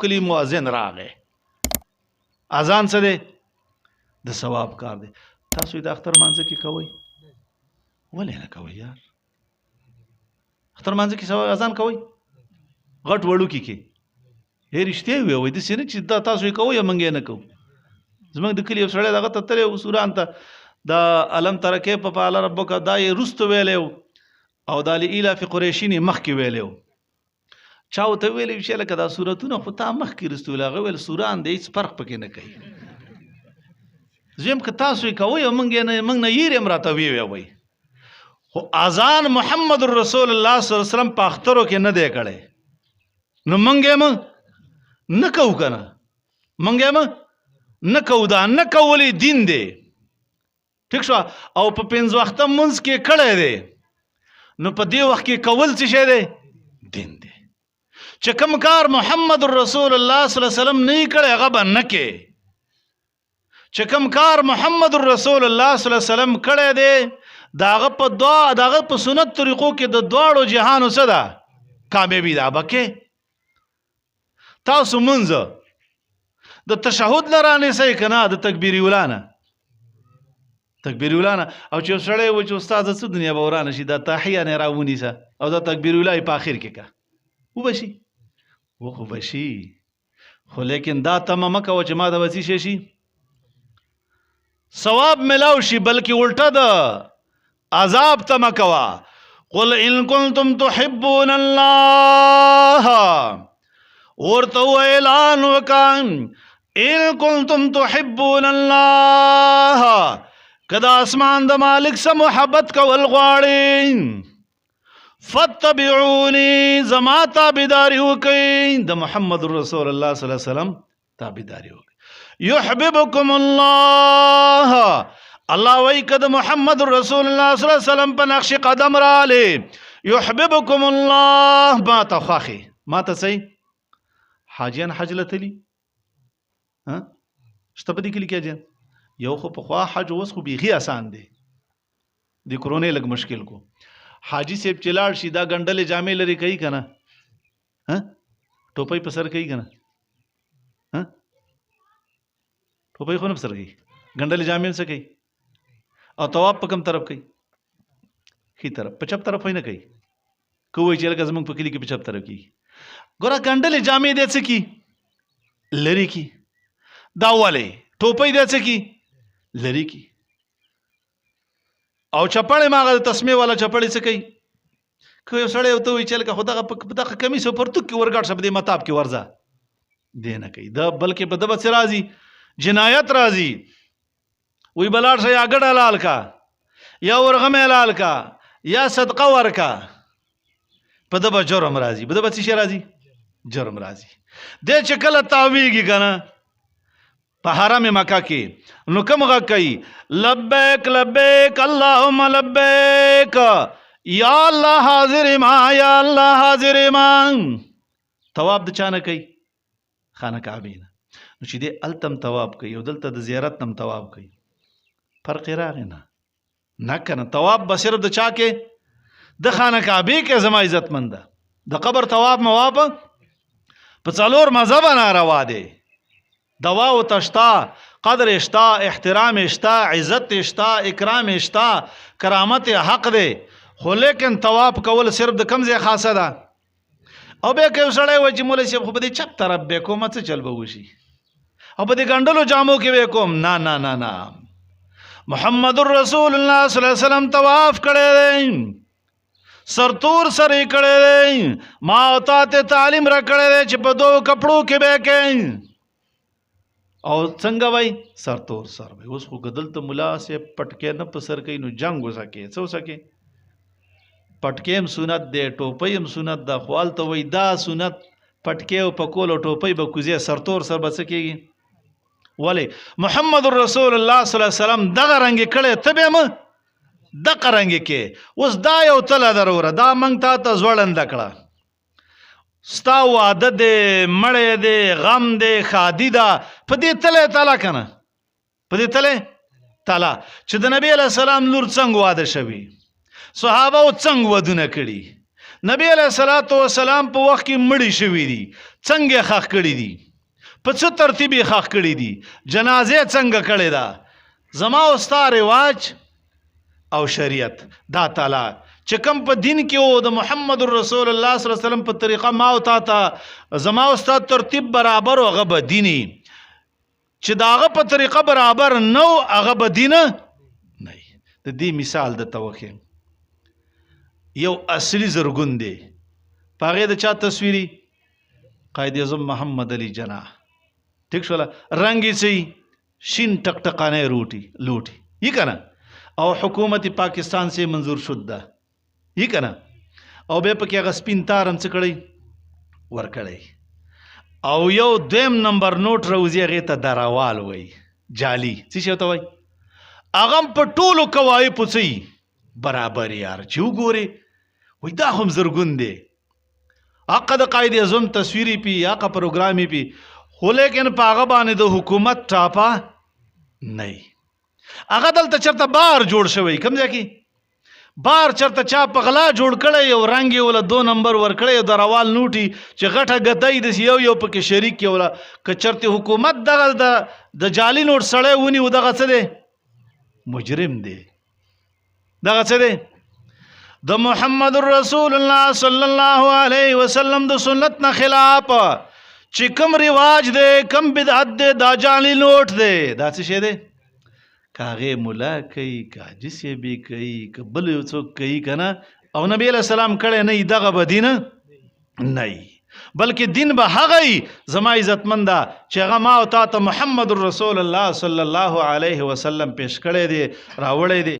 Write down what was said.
کلی مؤذن راغی اذان څه دی د ثواب کار دی تاسو د اختر مانځه کې کوئ ولې نه کوئ یار اختر مانځه کې سوا اذان کوئ غټ وړو کې هې رښتیا وي د سینې چې دا تاسو یې کوئ یا موږ یې نه کوو زموږ د کلي یو سړی دغه ته تللی و سوران ته دا الم تر کیف فعل ربک دا یې وروسته ویلی و او دا لإیلاف قریشین یې مخکې ویلی و چا ورته ویلي چې لکه دا سورتونه خو تا مخکې وروسته ویل هغه ویل سوران دی هېڅ فرق پکې نه کوي زم که تاسو یې کوئ او موږ نه یېر یم راته ویوئ خو اذان محمد رسول الله صلی الله علیه وسلم په اخترو کې نه دی کړی نو موږ یې نه کوو که نه موږ یې نه کوو دا نه کولی دین دی ٹھیک شو او په پنځه وخته مونځ کې کړی دی نو په دې وخت کې کول څه شی دی دین دی چې کوم کار محمد رسول الله صلی الله علیه وسلم نه کړی هغه به نه کې چې کوم کار محمد رسول الله صلی الله علیه وسلم کړی دی داغه په سنت طریقو کې د دواړو جهانو څه ده کامیابي ده به کې تاسو مونځ د تشهد نه رانیسئ که نه د تکبیر اولا نه تکبیر اولا نه او چې سړی و چې استاد څه دنیا به ورانه شي دا تحیه نه راونیسه او دا تکبیر اولا یې په آخر کې که وبه شي خو به شي خو لیکن دا تمه مه کوه چې ما ته به څه شی شي ثواب ملاو شي بلکې الټه ده عذاب تمه کوه قل ان کنتم تحبون الله ورته اعلان وکړه ان کنتم تحبون الله کدا اسمان د مالک سره محبت کول غواړئ فتبعوني زما تابعداري وکړئ د محمد رسول الله صلی الله علیه وسلم تابعداري وکړئ يحببكم الله الله وای کده محمد رسول الله صلی الله علیه وسلم په نقش قدم را لې يحببكم الله ما تخاخي ما تسي حاجیان حج لتلی ها شته په دې کې لیکي یو خو په خوا حج اوس خو بیخي آسان دی د کورونې لږ مشکل کو حاجی صاحب چلاړ شي دا ګنډلې جامې لري کوي که نه ټوپۍ په سر کوي که نه ټوپۍ خو نه په سر کوي ګنډلې جامې څه کوي او طواف په کوم طرف کوي ښي طرف په چپ طرف نه کوي که وایي چې لکه زموږ په کلي کې په چپ طرف کېږي ګوره ګنډلې جامې دی څه کي لرې کي دا ولې ټوپۍ دی څه کي لرې کي او چپړې ماغه د تسمې والا چپړې څه کوي که یو سړی ورته وایي چې لکه خو دغه کمیس او پرتوګ کې ورګډ شه په دې متاب کې ورځه دی نه کوي دا بلکې په ده به څه راځي جنایت راځي وی بلاړ شه یا ګډه لال کا یا ورغمې لال کا یا صدقه ورکا په ده به جرم راځي په ده به څه شی راځي جرم راځي دی چې کله تاویږي که نه په حرم مکه کې نو کوم غږ کوي لبیک لبیک اللهم لبیک یا الله حاضر ما یا الله حاضر ما طواف د چا نه کوي خانه کعبې نه نو چې دی هلته هم طواف کوي او دلته د زیارت نه هم طواف کوي فرق یې راغی نه که نه طواف به صرف د چا کې د خانه کعبې کې زما عزتمند ده د قبر طواف مواب په څلور مذهبه ناروا دی دوا و تشتا قدر اشتا احترام اشتا عزت اشتا اکرام اشتا کرامت حق دی خو لیکن طواف کول صرف د کم ځای خاصه ده او بیا که یو سړی وایي چې مولوي صاحب خو په دې چپ طرف به کوم څه چل به وشي او په دې ګنډلو جامو کې به کوم نه نه نه نه محمد رسول الله صلی الله علیه وسلم طواف کړی دی سرتور سره کړی دی ما او تا ته تعلیم را کړی دی چې په دوه کپړو کې به کوي او څنګه وای سرتور سر وای اوس خو دلته ملا سے پټکې نه په سر کوي نو جنگ وسکه څه وسکه پټکې هم سنت دی ټوپۍ هم سنت ده خو هلته وای دا سنت پټکې او پکول او ټوپۍ به کوزي سرتور سر به څه کېږي ولې محمد رسول الله صلی الله علیه وسلم دغه رنګ کړی ته به م دغه رنګ کې اوس دا یو تله دروره دا موږ تا ته ځوړنده کړه ستا واده دی مړی دی غم دی ښادي ده په دې تله تاله که نه په دې تله تاله چې د نبي علیه السلام لور څنګه واده شوي صحابه څنګه ودونه کړي نبی علیہ الصلوۃ والسلام په وخت کې مړی شوی دي څنګه خاخ کړی دي په څه ترتیب یې خاخ کړی دي جنازه څنګه کړی ده زما او ستا رواج او شریعت دا تعالی چې کوم په دین کې او د محمد رسول الله صلی الله علیه وسلم په طریقه ما او تا ته زما او ستا ترتیب برابر او هغه به دیني چې داغه په طریقه برابر نو هغه به دینه نه د دې مثال د توخه یو اصلي زرګون دی پاغه د چا تصویری قائد اعظم محمد علی جناح ٹھیک شولا رنگی سی شین ٹک ٹکانے لوٹی یہ کنا او حکومت پاکستان سے منظور شدہ یہ کنا او بے پکی اگا سپین تارم چکڑی ورکڑی او یو دویم نمبر نوٹ روزی غیتا دراوال وی جالی سی شوتا وی اغم پر طولو کوائی پوچی برابر یار چیو گوری وی دا هم زرگون دے آقا دا قائد اعظم تصویری پی آقا پروگرامی پی خو لیکن پا آغا بانے دا حکومت ٹاپا نئی آغا دلتا چرتا بار جوڑ شوئی کم جا کی بار چرتا چا پغلا جوڑ کڑے یو رنگی والا 2 نمبر ور کڑے یو دروال نوٹی چه غٹا گتای دسی یو پکی شریک کی والا که چرتی حکومت دا جالی نوٹ سڑے ونی و دغا چه دے مجرم دے دغا چه دے دا محمد رسول اللہ صلی اللہ علیہ وسلم دا سنت نا خلاف چی کم رواج دے کم بدعت دے دا جالی نوٹ دے دا چی شے دے کاغے ملا کئی کاجسی بھی کئی کبل چوک کئی کنا او نبی علیہ السلام کڑے نئی دغا با دین نئی بلکہ دین با حقی زما عزت مندہ چی غما و تا محمد رسول اللہ صلی اللہ علیہ وسلم پیش کڑے دے راوڑے دے